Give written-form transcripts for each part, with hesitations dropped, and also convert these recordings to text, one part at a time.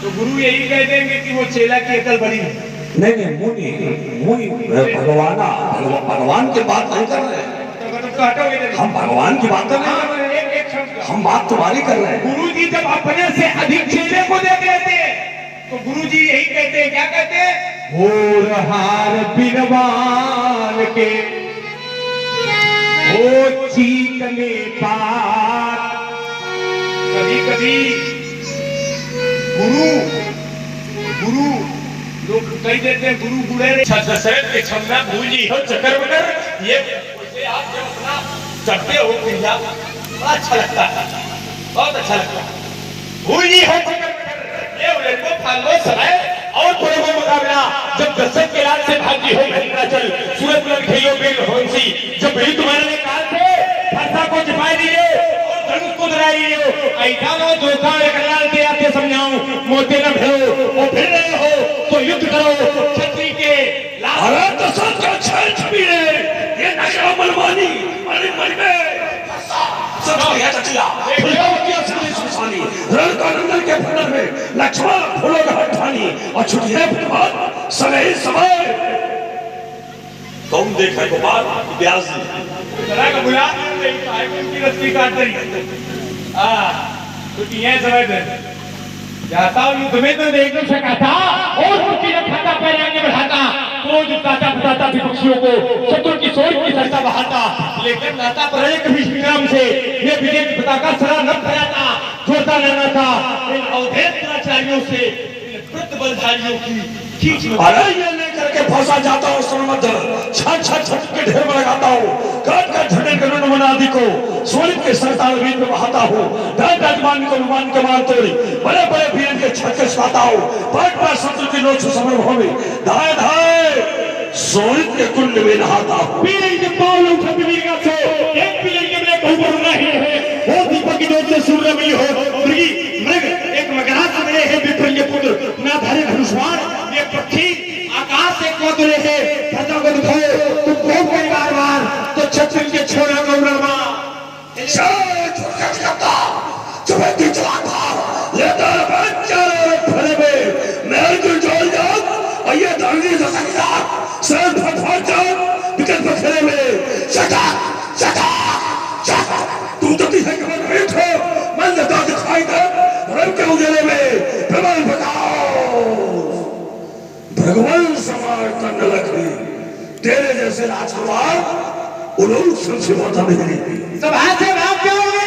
तो गुरु यही कह देंगे कि वो चेला की अकल बड़ी है। नहीं नहीं, मुनि मुनि भगवान की बात नहीं कर रहे हैं। हम भगवान की बात कर रहे हैं, हम बात तुम्हारी कर रहे हैं। गुरु जी जब अपने से अधिक चेले को देख लेते हैं तो गुरु जी यही कहते हैं, क्या कहते हैं, होर हार बिरवान के हो चीकने पार। कभी कभी गुरु गुरु लोग कह देते हैं गुरु गुड़े दशरथ के क्षमता भूल जी हो चक्कर बकर ये आप जब अपना चढ़ते हो क्रिया बड़ा अच्छा लगता है, बहुत अच्छा लगता है। भूल जी हो चक्कर बकर ये उलटो फालो समय और थोड़े को मुकाबला जब दशरथ के लाल से भागी हो महिंद्राचल सूरत में खेलो बेल होंसी जब भी तुम्हारे काल थे फरसा को छिपा दिए और धनुष को दराई दिए ऐसा लो धोखा एक लाल के आते समझाऊं मोते न भिड़ो और फिर रहे हो तो युद्ध करो क्षत्रिय के अरे दशरथ का छल छवि है ये नशा मनमानी अरे मन में सब यह चचिया फुलवती असली सुसानी रण का नंदन के फंदर में लक्ष्मण फूलों का हठानी और छुट्टियां फुटबाल समय समय कौन देखा गोपाल व्यास जी जरा का बुला की रस्सी काट रही छुट्टियां समय पे जाता हूँ युद्ध में तो एकदम से कहता और कुर्सी न खाता पैर आगे बढ़ाता क्रोध उताता बताता विपक्षियों को शत्रु की सोच की सरता बहाता लेकिन नाता पर कभी श्रीराम से ये विजय की पताका सरा न फहराता छोड़ता रहना था इन अवधेश दुराचारियों से वृद्ध बलधारियों की खींच में। अरे ये लेकर के फंसा जाता हूँ समझ छठ छठ छठ के ढेर में लगाता हूँ काट काट झंडे के रुण मनादि को सोनित के सरताल वीर में बहाता हूँ डांट डांट मान को विमान के मार तोड़ी बड़े बड़े वीर के छक्के छुड़ाता हूँ पाट पाट शत्रु की नोच समर भूमि धाए धाए सोनित के कुंड में नहाता हूँ। पीले के पाँव उठा वीर का से एक पीले के में कहूँ बढ़ना ही है वो दीपक की नोच से सूर्य में हो मृगी मृग एक मगरा सदरे है विप्र के पुत्र ना धारे धनुष्वाण ये पक्षी आकाश से कूद रहे हैं प्रजा को दिखाओ तुम कौन करें बार बार तो छत्र के छोड़ा गौरव चुपैती चलाता लेता बच्चा फले में मैं कुछ जोड़ जाऊं और ये धरती से सकता सर फटफट जाऊं विकट पखरे में शटा शटा शटा तू तो तीसरे कमर बैठो मन लगा दिखाई दे रंग के उजाले में प्रबल बताओ भगवान समार करने लगी तेरे जैसे राजकुमार उलोक सबसे माता नहीं सभा से भाग जाओगे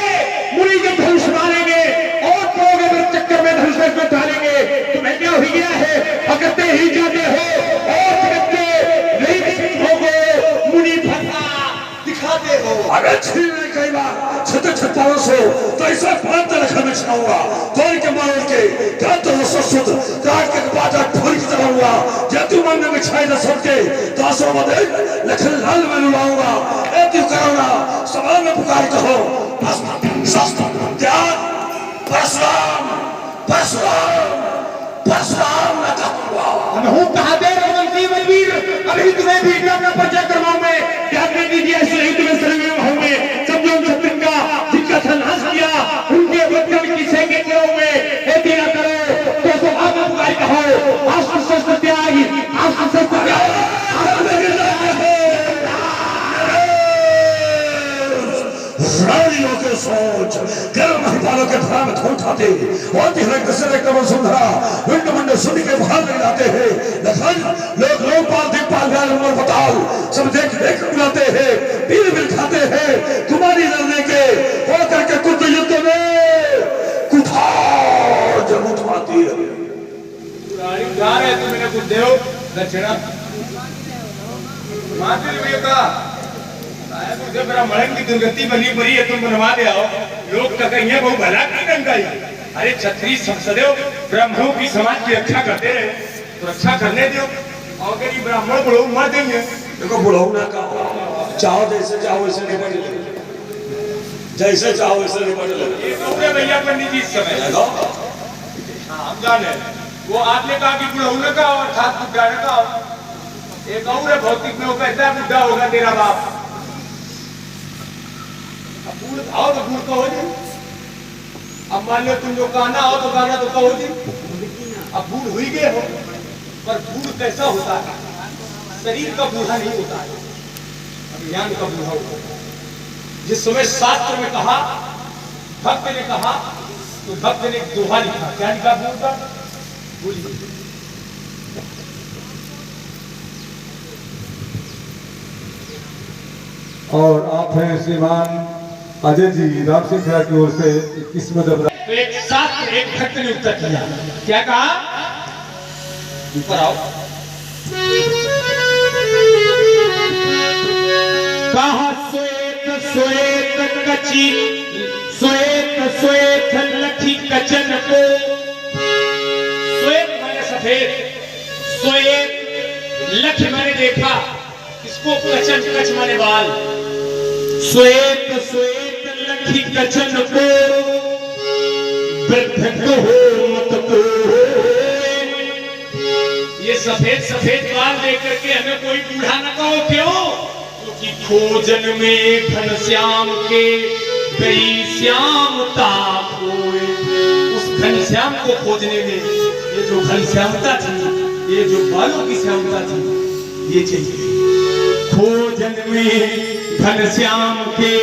मुनि के धनुष मारेंगे और पोगे पर चक्कर में धनुष में डालेंगे तुम्हें क्या हो गया है पकड़ते ही जाते हो और पकड़ते नहीं होगे मुनि फंसा दिखाते हो अगर छीने कई बार छत छत्तारों से तो ऐसा पांच रखा में छाऊंगा तोड़ के मार के क्या तो सुध काट के बाजा ठोर की तरह हुआ जब तू मन में छाई न सबके दासों मदे लखन लाल में लुलाऊंगा ए तू करोना सवाल में पुकार कहो शास्त्र त्याग परशुराम परशुराम परशुराम न कहूंगा हम हूँ कहा दे रघुवंशी बलवीर अभी तुम्हें भी अपना परिचय करवाऊं मैं त्याग कर दीजिए ऐसे ही तुम्हें शरीर में होंगे सब लोग छत्र का जिनका संहास किया उनके वचन किसे के हुए हे तेरा करो तो सभा में पुकार कहो अस्त्र शस्त्र त्याग अस्त्र शस्त्र रानियों के सोच गर्म हितालों के भरा में धो उठाते और तिहरे कसरे कमर सुंदरा विंड मुंड सुनी के बाहर ले जाते हैं लखन लोग लोकपाल दिखपाल व्याल उमर बताओ सब देख देख बुलाते हैं पीर मिल खाते हैं तुम्हारी लड़ने के हो करके कुछ युद्ध में कुठार जब उठवाती है गा रहे तुम मेरे को देव दक्षिणा मातिर में का मुझे मेरा मरण की दुर्गति बनी पड़ी है तुम बनवा दे आओ लोग तो कहेंगे बहु भला की गंगाई अरे क्षत्रिय संसदेव ब्राह्मणों की समाज की रक्षा करते रहे तो रक्षा करने दो और अगर ये ब्राह्मण बुढ़ऊ मर देंगे देखो बुढ़ऊ ना कहो चाहो जैसे चाहो वैसे निपट ले जैसे चाहो वैसे निपट ले ये कौरे भैया पंडित जी इस समय हम जाने वो आपने कहा कि बुढ़ऊ ने कहा और खास बुढ़ा ने कहा एक और भौतिक में वो कहता है बुढ़ा होगा तेरा बाप आओ तो गुड़ कहो जी अब मान लो तुम लोग गाना आओ तो गाना तो कहो जी अब बूढ़ हुई गए हो, पर बूढ़ कैसा होता है? शरीर का बूढ़ा नहीं होता है, ज्ञान का बूढ़ा होता है। जिस समय शास्त्र में कहा, भक्त ने कहा, तो भक्त ने एक दोहा लिखा। क्या लिखा बूढ़ का? बोलिए। और आप हैं श्रीमान अजय जी राम सिंह खैरा की ओर से किस्मत। तो एक शास्त्र, एक भक्त ने उत्तर किया। क्या कहा? ऊपर आओ। कहा श्वेत श्वेत कची, श्वेत श्वेत लखी कचन को। श्वेत मैंने सफेद, श्वेत लख मैंने देखा, इसको कचन, कच माने बाल। श्वेत श्वेत लखी कचन को, वृद्ध कहो मत को। ये सफेद सफेद बाल देख करके हमें कोई बूढ़ा न कहो। क्यों? क्योंकि खोजन में घनश्याम के गई श्यामता खोए। उस घनश्याम को खोजने में ये जो घनश्यामता थी, ये जो बालों की श्यामता थी, ये चाहिए। खोजन में घनश्याम के।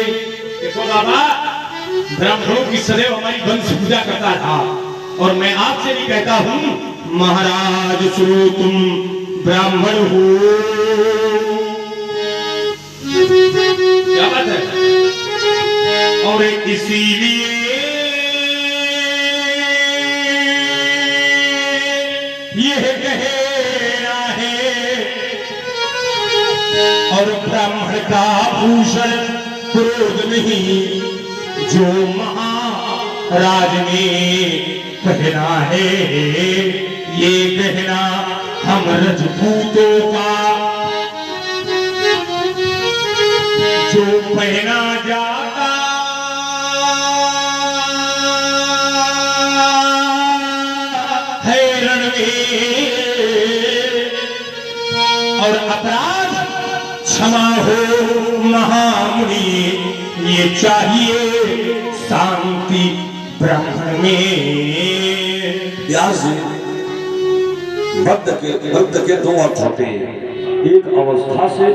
देखो बाबा, ब्राह्मणों की सदैव हमारी वंश पूजा करता था, और मैं आपसे भी कहता हूं, महाराज सुनो, तुम ब्राह्मण हो। क्या बात है? और इसीलिए यह कहना है, और ब्राह्मण का भूषण क्रोध नहीं, जो महाराज ने कहना है। ये कहना हम रजपूतों का जो पहना जाता है रण में, और अपराध क्षमा हो महामुनि, ये चाहिए शांति ब्राह्मण में। व्यास जी, भक्त के दो अर्थ होते हैं, एक अवस्था से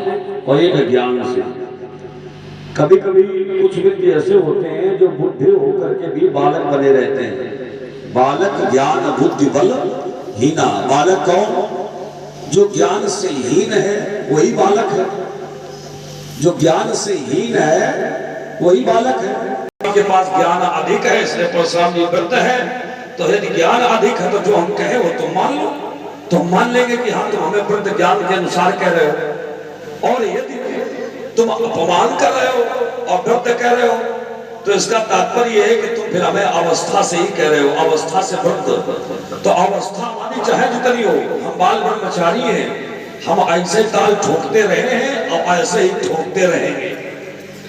और एक ज्ञान से। कभी कभी कुछ व्यक्ति ऐसे होते हैं जो बुद्धे होकर के भी बालक बने रहते हैं। बालक ज्ञान बुद्धि बल हीना। बालक कौन? जो ज्ञान से हीन है वही बालक है। जो ज्ञान से हीन है वही बालक है। के पास ज्ञान अधिक है, इसलिए परशुराम जी व्रत है। तो यदि ज्ञान अधिक है तो जो हम कहे वो तुम मान लो, तो हम मान लेंगे कि हाँ तुम हमें व्रत ज्ञान के अनुसार कह रहे हो। और यदि तुम अपमान कर रहे हो और व्रत कह रहे हो, तो इसका तात्पर्य है कि तुम फिर हमें अवस्था से ही कह रहे हो, अवस्था से व्रत। तो अवस्था हमारी चाहे जितनी हो, हम बाल ब्रह्मचारी हैं, हम ऐसे ताल ठोकते रहे हैं और ऐसे ही ठोकते रहेंगे।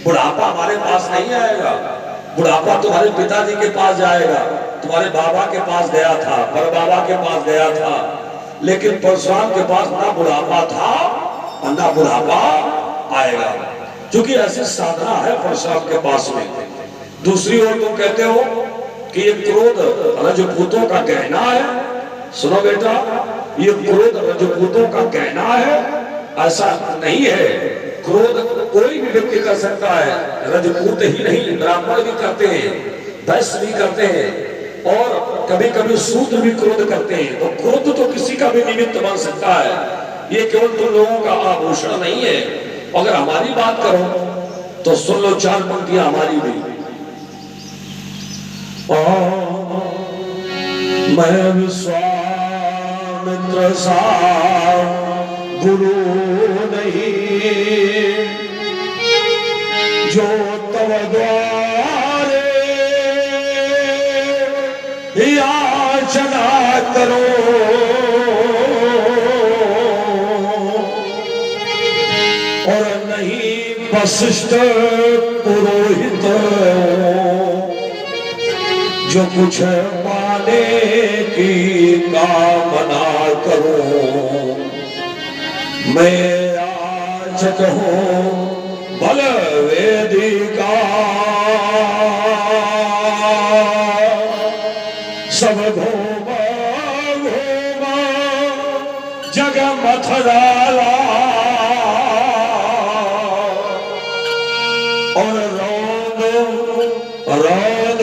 बुढ़ापा हमारे पास नहीं आएगा। बुढ़ापा तुम्हारे पिताजी के पास जाएगा, तुम्हारे बाबा के पास गया था, पर बाबा के पास गया था, लेकिन परशुराम के पास ना बुढ़ापा था और ना बुढ़ापा आएगा, क्योंकि ऐसी साधना है परशुराम के पास में। दूसरी ओर तुम कहते हो कि ये क्रोध रजपूतों का गहना है। सुनो बेटा, ये क्रोध रजपूतों का गहना है, ऐसा नहीं है। क्रोध कोई भी व्यक्ति कर सकता है, रजपूत ही नहीं, ब्राह्मण भी करते हैं, वैश्य भी करते हैं, और कभी कभी शूद्र भी क्रोध करते हैं। तो क्रोध तो किसी का भी निमित्त बन सकता है, ये केवल तुम लोगों का आभूषण नहीं है। अगर हमारी बात करो तो सुन लो चार पंक्तियां हमारी भी। मैं विश्वामित्र सा गुरु नहीं, जो तव द्वारे याचना करो, और नहीं वशिष्ठ पुरोहित, जो कुछ पाने की कामना करो। मैं याचक हूँ बल वेदिका, सब भोग जग मथराला और रौद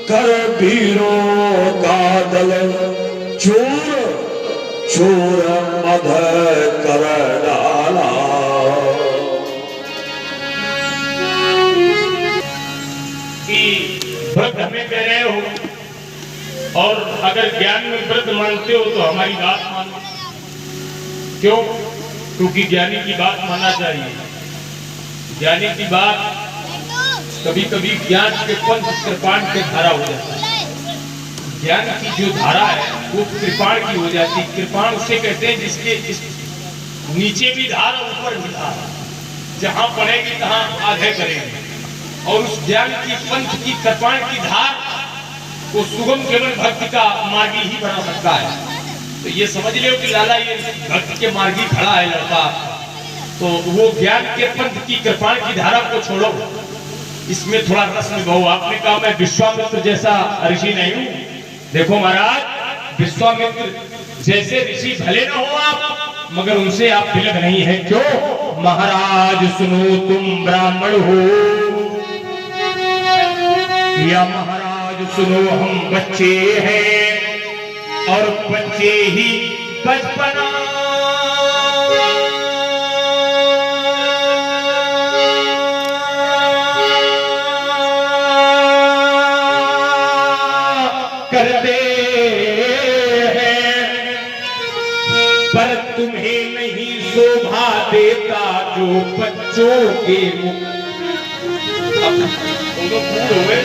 कर वीरों का दल चूर चूर मध कर डाला। कि व्रत हमें कह रहे हो और अगर ज्ञान में व्रत मानते हो तो हमारी बात मानो। क्यों? क्योंकि ज्ञानी की बात मानना चाहिए। ज्ञानी की बात कभी कभी ज्ञान के पंथ कृपाण के धारा हो जाता है। ज्ञान की जो धारा है वो कृपाण की हो जाती है। कृपाण उसे कहते हैं जिसके नीचे भी धार और ऊपर भी धार, जहां पड़ेगी तहां आधे करेंगे। और उस ज्ञान की पंथ की कृपाण की धार को सुगम केवल भक्ति का मार्गी ही बना सकता है। तो ये समझ लो कि लाला ये भक्ति के मार्गी खड़ा है लड़का, तो वो ज्ञान के पंथ की कृपाण की धारा को छोड़ो, इसमें थोड़ा रस निभाओ। आपने कहा मैं विश्वामित्र जैसा ऋषि नहीं हूं। देखो महाराज, विश्वामित्र जैसे ऋषि भले ना हो आप, मगर उनसे आप विलग नहीं है। क्यों? महाराज सुनो तुम ब्राह्मण हो, या महाराज सुनो हम बच्चे हैं और बच्चे ही बचपना करते हैं, पर तुम्हें नहीं शोभा देता जो बच्चों के मुख। बूढ़ हुए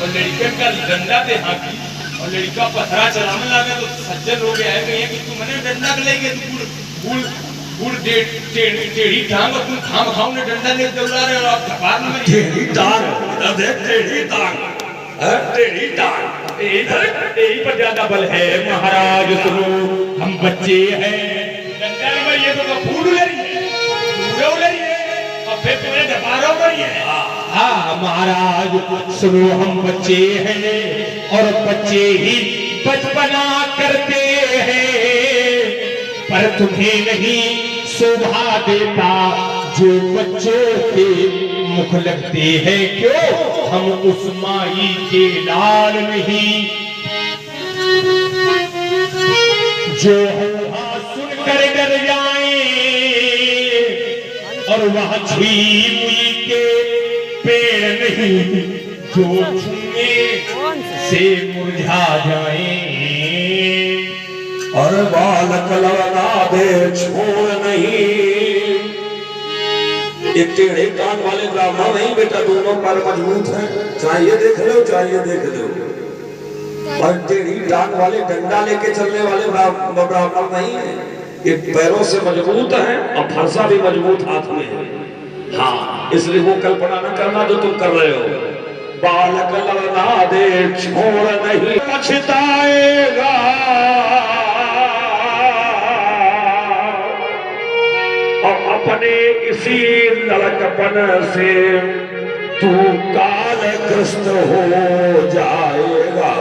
और लड़के का डंडा दे हाथी और लड़का पथरा चलाने लगे तो सज्जन हो गया है कि तू मैंने डंडा लेंगे, तू बूढ़ टेढ़ी टांग और तुम खाम खाओ ने डंडा ले दौड़ा रहे हो। आप धपार में टेढ़ी टांग, टेढ़ी टांग, टेढ़ी टांग, यही पर ज्यादा बल है। महाराज सुनो हम बच्चे हैं, डंडा नहीं मारिए तो फूल ले रही है, ले रही है और फिर तुम्हें धपारों पर ही है। हाँ महाराज सुनो हम बच्चे हैं और बच्चे ही बचपना करते हैं, पर तुम्हें नहीं शोभा देता जो बच्चों के मुख लगते हैं। क्यों? हम उस माई के लाल नहीं जो सुनकर डर जाए और वह छुई के पेड़ नहीं जो छूने से मुरझा जाए। और बालक लगा दे छोड़ नहीं। एक टेढ़े कान वाले ब्राह्मण नहीं बेटा, दोनों पैर मजबूत हैं, चाहिए देख लो, चाहिए देख लो। और टेढ़ी टांग वाले डंडा लेके चलने वाले ब्राह्मण नहीं है, ये पैरों से मजबूत हैं और फरसा भी मजबूत हाथ में है। हाँ, इसलिए वो कल्पना न करना जो तुम कर रहे हो। बालक लगा दे छोड़ नहीं पछताएगा, और अपने इसी लड़कपन से तू कालग्रस्त हो जाएगा।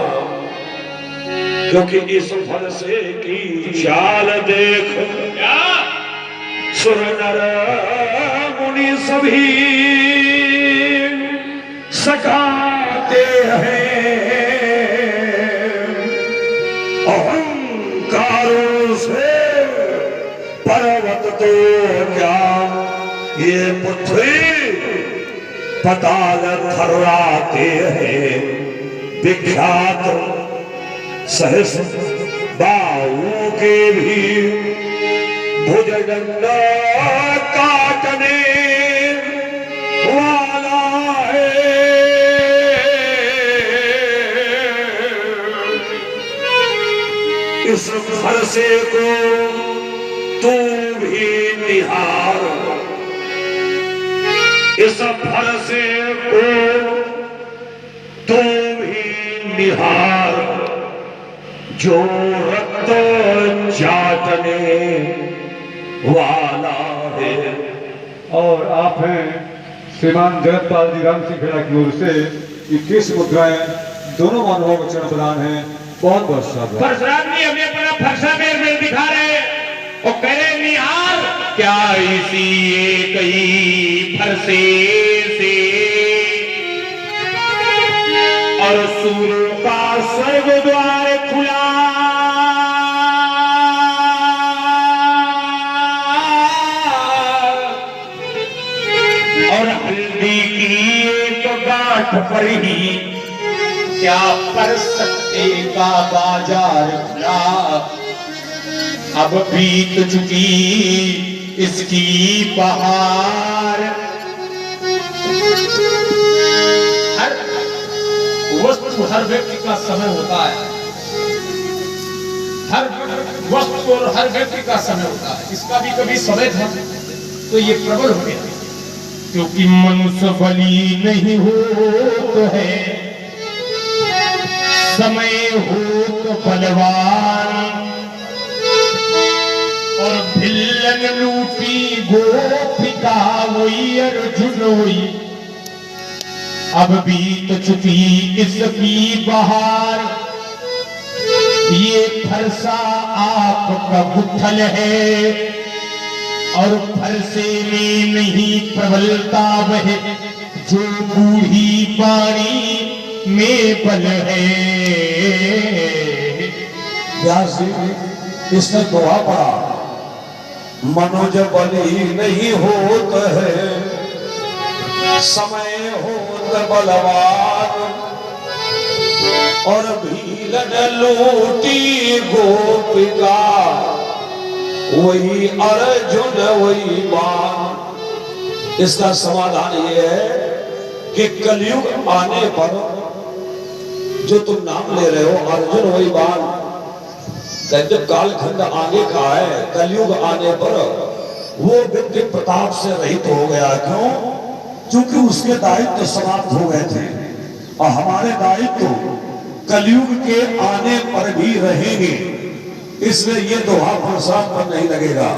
क्योंकि इस फरसे की चाल देख सुर नर मुनि सभी सकाते हैं। अहंकारों से पर्वत तो क्या ये पृथ्वी पताल थर्राते हैं। विख्यात सहस बाहु के भी भुजदंड काटने वाला है। इस फरसे को तू भी निहार, इस फरसे को तू भी निहार, जो रक्त चाटने वाला है। और आप हैं श्रीमान जगतपाल जी राम सिंह खेड़ा की ओर से 21 मुद्राएं दोनों मानवों को चरण प्रदान है। बहुत बहुत स्वागत। परशुराम जी हमें अपना फरसा मेल दिखा रहे हैं। और करे निहार क्या इसी एक ही फरसे से, और सूर्य का स्वर्ग द्वार खुला, और हल्दी की एक गांठ पर ही क्या पर सकते का बाजार खुला। अब बीत चुकी इसकी बहार। हर वस्तु हर व्यक्ति का समय होता है, हर वस्तु और हर व्यक्ति का समय होता है। इसका भी कभी समय था तो ये प्रबल हो गया, क्योंकि मनुष्य बली नहीं होता है, समय हो तो बलवान। और भिल्लन लूटी गोपिका वही अर्जुन हुई, अब बीत चुकी इसकी बहार। ये फरसा आपका गुत्थल है, और फरसे में नहीं प्रबलता वह जो बूढ़ी पानी में बल है। व्यास जी इसने दोहा पढ़ा, मनोज बली नहीं होत है, समय होत बलवान। और भीलन लूटी गोपिका वही अर्जुन वही बाण। इसका समाधान ये है कि कलयुग आने पर जो तुम नाम ले रहे हो अर्जुन वही बाण, जब कालखंड आगे का है, कलयुग आने पर वो व्यक्ति प्रताप से रहित हो गया। क्यों? क्योंकि उसके दायित्व समाप्त हो गए थे, और हमारे दायित्व कलयुग के आने पर भी रहेंगे। इसलिए ये दोहा प्रसाद पर नहीं लगेगा।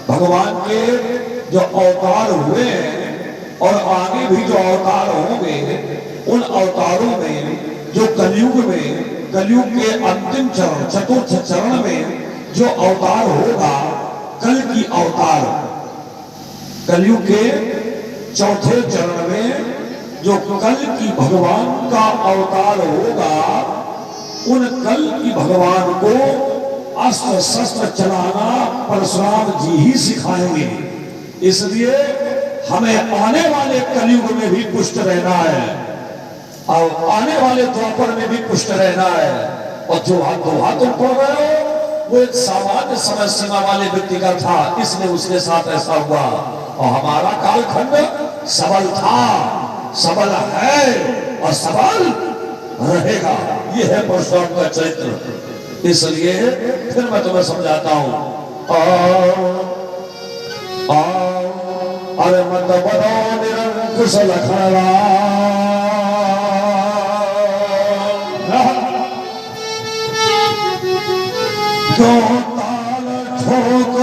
भगवान के जो अवतार हुए हैं और आगे भी जो अवतार होंगे, उन अवतारों में जो कलयुग में, कलयुग के अंतिम चरण चतुर्थ चरण में जो अवतार होगा, कल की अवतार, कलयुग के चौथे चरण में जो कल की भगवान का अवतार होगा, उन कल की भगवान को अस्त्र शस्त्र चलाना परशुराम जी ही सिखाएंगे। इसलिए हमें आने वाले कलयुग में भी पुष्ट रहना है, और आने वाले द्वापर में भी पुष्ट रहना है। और जो दोहा तुम पढ़ रहे हो वो एक सामान्य समय सीमा वाले व्यक्ति का था, इसलिए उसके साथ ऐसा हुआ। और हमारा कालखंड सबल था, सबल है और सबल रहेगा। ये है परशुराम का चरित्र। इसलिए फिर मैं तुम्हें समझाता हूं। अरे मत बनो निरंकुश लखनवा, क्यों ताल ठोक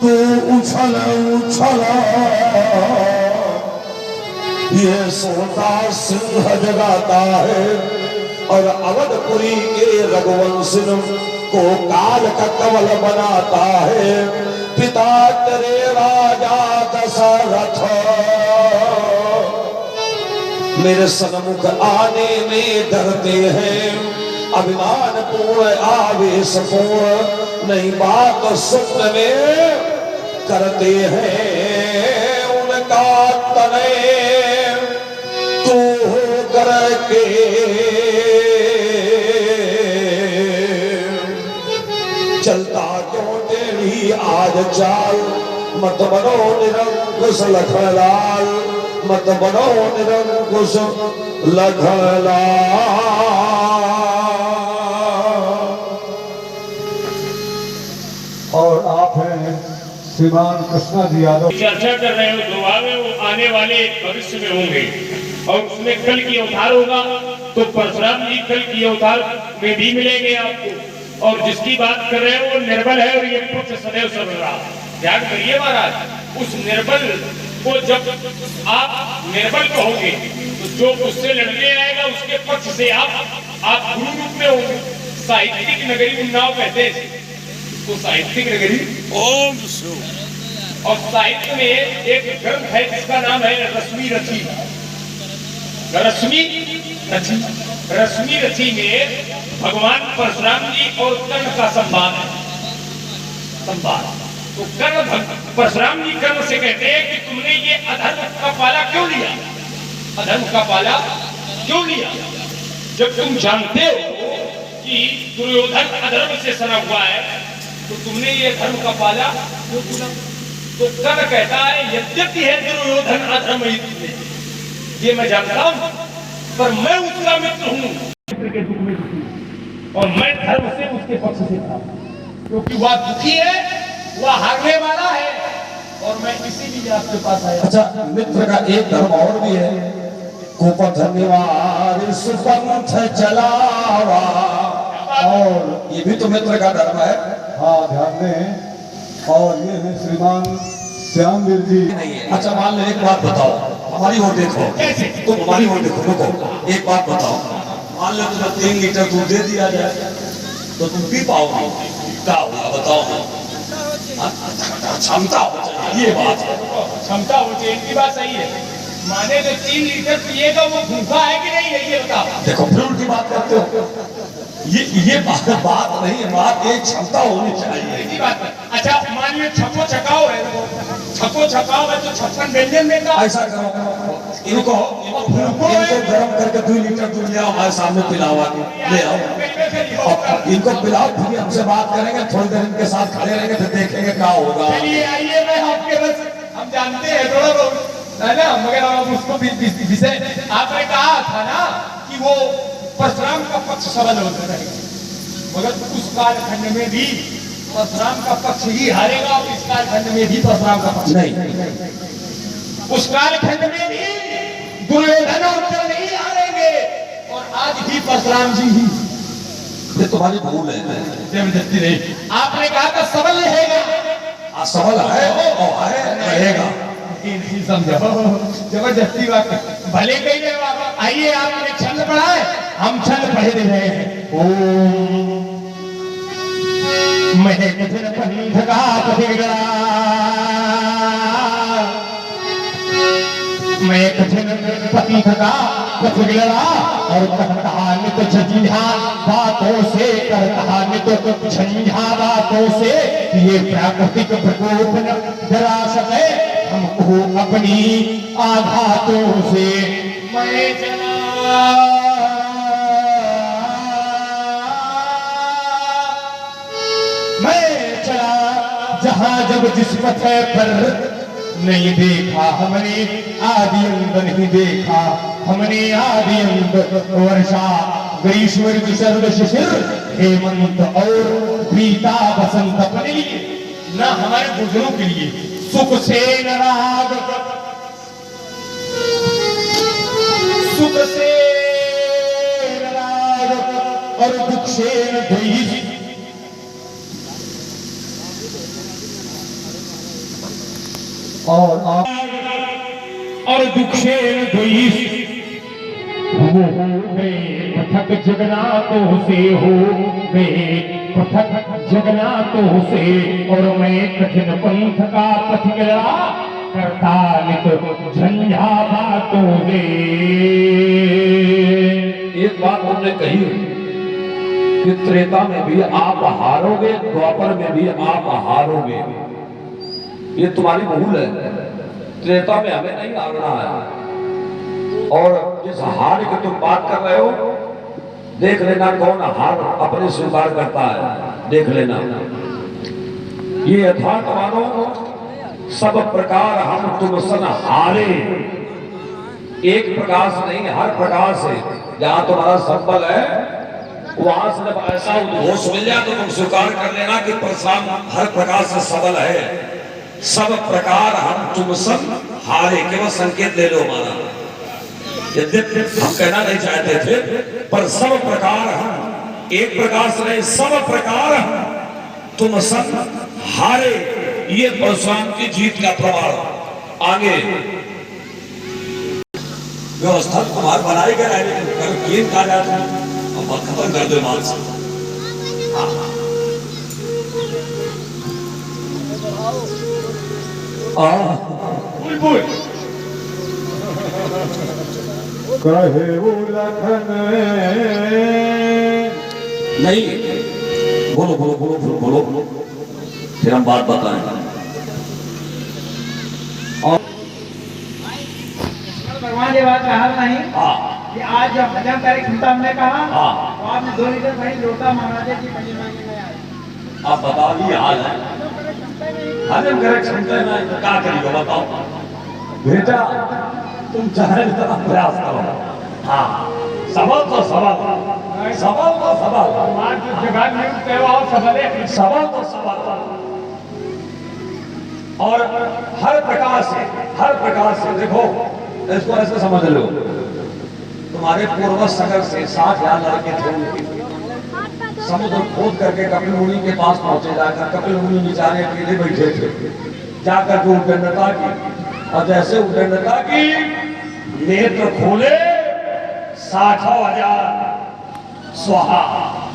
तू उछल उछल, ये सोता सिंह जगाता है, और अवधपुरी के रघुवंश को काल का कवल बनाता है। पिता तेरे राजा दशरथ मेरे सन्मुख आने में डरते हैं, अभिमान पूर्ण आवेश पूर्ण नहीं बात स्वप्न में करते हैं। उनका तनय तू हो करके चलता क्यों तेरी आज चाल, मत बनो निरंकुश लखनलाल, मत बनो निरंकुश लखनलाल। और आप हैं श्रीमान कृष्णा जी यादव। चर्चा कर रहे हो दोहा में, वो आने वाले भविष्य में होंगे, और उसमें कल की अवतार होगा, तो परशुराम जी कल की अवतार में भी मिलेंगे आपको। और जिसकी बात कर रहे हो वो निर्बल है, और ये पुत्र सदैव सब रहा। ध्यान करिए महाराज, उस निर्बल को जब आप निर्बल कहोगे तो जो उससे लड़ने आएगा उसके पक्ष से आप गुरु रूप में होंगे। साहित्यिक नगरी उन्नाव कहते हैं, तो साहित्यिक नगरी ओम सो और साहित्य में एक ग्रंथ है जिसका नाम है रश्मि रथी। रश्मि रथी, रश्मि रथी में भगवान परशुराम जी और कर्ण का संवाद है। संवाद तो कर्ण परशुराम जी कर्ण से कहते हैं कि तुमने ये अधर्म का पाला क्यों लिया, अधर्म का पाला क्यों लिया, जब तुम जानते हो कि दुर्योधन अधर्म से सना हुआ है, तो तुमने ये धर्म का पाला क्यों चुना। तो कर्ण कहता है यद्यपि है दुर्योधन अधर्म ये मैं जानता हूं, पर मैं उसका मित्र हूं, मित्र के दुख में दुखी, और मैं धर्म से उसके पक्ष से था, क्योंकि वह दुखी है, वह हारने वाला है, और मैं इसीलिए आपके पास आया। अच्छा, मित्र का एक धर्म और भी है, कुपथ निवार सुपंथ चलावा, और ये भी तो मित्र का धर्म है। हाँ ध्यान दें। और ये है श्रीमान श्यामवीर जी। अच्छा मान लो एक बात बताओ, हमारी ओर देखो, तुम हमारी ओर देखो, रुको एक बात बताओ, मान लो तुम्हें 3 लीटर दूध दे दिया जाए तो तुम पी पाओगे, क्या होगा बताओ। क्षमता ये बात है, क्षमता हो चाहिए, इनकी बात सही है। माने जो 3 लीटर पिएगा वो भूखा है कि नहीं है ये बताओ। देखो फिर उनकी बात करते हो, ये बात नहीं है, बात एक क्षमता होनी चाहिए। इसी बात पर अच्छा मान लो छप्पो छकाओ है, छप्पो छकाओ है तो 56 व्यंजन देगा। ऐसा करो, इनको गर्म करके 2 लीटर दूध ले आओ, हमारे सामने पिलावा ले आओ, इनको पिलाओ, फिर हमसे बात करेंगे, थोड़ी देर इनके साथ खड़े रहेंगे, फिर देखेंगे क्या होगा। चलिए आइए, मैं आपके बस हम जानते हैं थोड़ा बहुत है ना, मगर हम उसको विषय आपने कहा था ना कि वो परशुराम का पक्ष सबल होता है, मगर उस कालखंड में भी परशुराम का पक्ष ही हारेगा, और इस कालखंड में भी परशुराम का पक्ष नहीं, उस कालखंड में भी दुर्योधन और कर्ण नहीं हारेंगे, और आज भी परशुराम जी ही। ये तुम्हारी भूल है, जबरदस्ती नहीं, आपने कहा था सबल रहेगा, सबल है और रहेगा, समझो जबरदस्ती बात भले कही रहे बाबा। आइए आपने छंद पढ़ा है, हम छंद पढ़े दे रहे हैं। ओम मैं कठिन पंथ का पथिगड़ा, मैं कठिन पथिक का पथिगड़ा, और करता नित झंझा बातों से, करता नित झंझा बातों से, ये प्राकृतिक प्रकोप न डरा सके हमको अपनी आघातों से। मैं चला जहां जब जिस पथ पर नहीं देखा हमने आदि अंत, नहीं देखा हमने आदि अंत, वर्षा ग्रीष्म ऋतु शरद शिशिर हेमंत और बीता बसंत, अपने लिए ना हमारे बुजुर्गों के लिए सुख से नाराग, सुख से नाराग और दुख से द्वेष, और दुख से द्वेष, वो हो गए पथक जगन्नाथों से, हो गए पथक जगन्नाथों से, और मैं कठिन पंथ का पथिगड़ा, करता नित झंझा बातों से। एक बात तुमने कही कि त्रेता में भी आप हारोगे, द्वापर में भी आप हारोगे, ये तुम्हारी भूल है। त्रेता में हमें नहीं हारना है, और जिस हार की तुम बात कर रहे हो, देख लेना कौन हार अपने स्वीकार करता है, देख लेना। ये यथार्थ मानो, सब प्रकार हम तुम सन हारे, एक प्रकार से नहीं, हर प्रकार से। जहां तुम्हारा संबल है वहां से जब ऐसा उद्घोष मिल जाए तो तुम स्वीकार कर लेना कि परशुराम हर प्रकार से सबल है। सब प्रकार हम तुम सन हारे, केवल संकेत ले लो हमारा, यद्यपि हम कहना नहीं चाहते थे, पर सब प्रकार हम, एक प्रकार से नहीं, सब प्रकार हम तुम सन हारे, ये परशुराम की जीत का प्रमाण। आगे व्यवस्था तुम्हार बनाई गया है, लेकिन कहा जाता है खत्म कर दो माल से। बुलबुल कहे वो लखन नहीं, बोलो बोलो बोलो बोलो बोलो बोलो, फिर हम बात बताएं। भगवान ये बात कहा नहीं हाँ कि आज जब हजम करे क्षमता हमने कहा हाँ, तो आपने 2 लीटर भाई लोटा महाराजा की पनीर मांगे में आए आप बता दी हाल है, हजम करे क्षमता में तो क्या करिएगा बताओ। बेटा तुम चाहे इतना प्रयास करो। हाँ, सवाल तो सवाल, सवाल तो सवाल, आज जो जगह नियुक्त है वो सवाल है। सवाल तो सवाल। और हर प्रकार से देखो, इसको ऐसे समझ लो, तुम्हारे पूर्वज सगर से 60,000 लड़के थे, समुद्र खोद करके कपिल मुनि के पास पहुंचे, जाकर कपिल मुनि निचारे अकेले बैठे थे, जाकर के उद्दंडता की, और जैसे उद्दंडता की नेत्र खोले 60,000 स्वाहा।